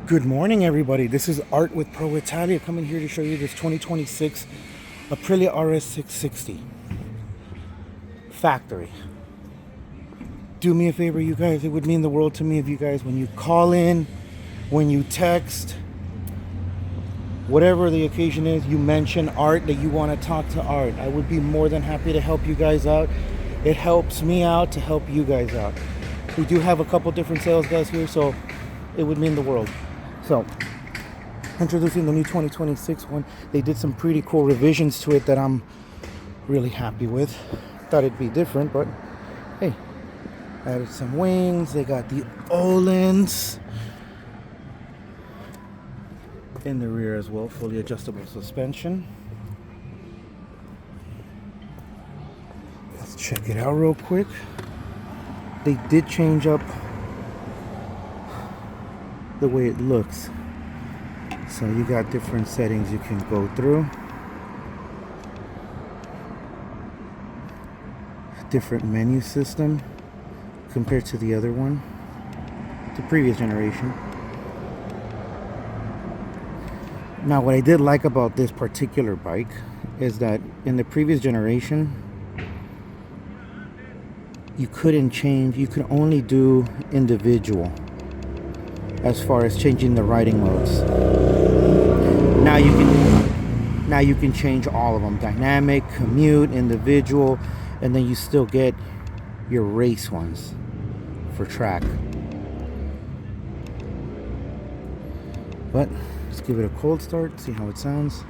Good morning, everybody. This is Art with Pro Italia coming here to show you this 2026 Aprilia Rs 660 factory. Do me a favor, you guys. It would mean the world to me if you guys, when you call in, when you text, whatever the occasion is, you mention Art, that you want to talk to Art. I would be more than happy to help you guys out. It helps me out to help you guys out. We do have a couple different sales guys here, so it would mean the world. So, introducing the new 2026 one. They did some pretty cool revisions to it that I'm really happy with. Thought it'd be different, but hey, added some wings. They got the Olens in the rear as well, fully adjustable suspension. Let's check it out real quick. They did change up the way it looks, so you got different settings you can go through, different menu system compared to the other one, the previous generation. Now, what I did like about this particular bike is that in the previous generation you couldn't change, you could only do individual as far as changing the riding modes. Now you can change all of them: dynamic, commute, individual, and then you still get your race ones for track. But let's give it a cold start, see how it sounds.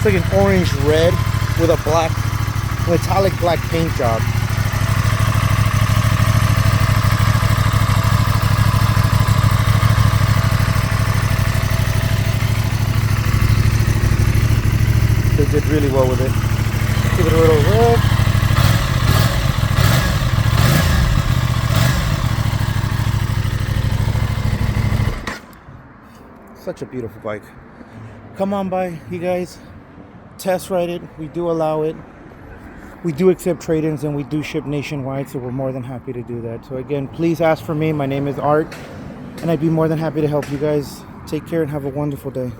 It's like an orange red with a black, metallic black paint job. They did really well with it. Give it a little rev. Such a beautiful bike. Come on by, you guys. Test ride it. We do allow it. We do accept trade-ins, and we do ship nationwide, so we're more than happy to do that. So again, please ask for me. My name is Art, and I'd be more than happy to help you guys. Take care and have a wonderful day.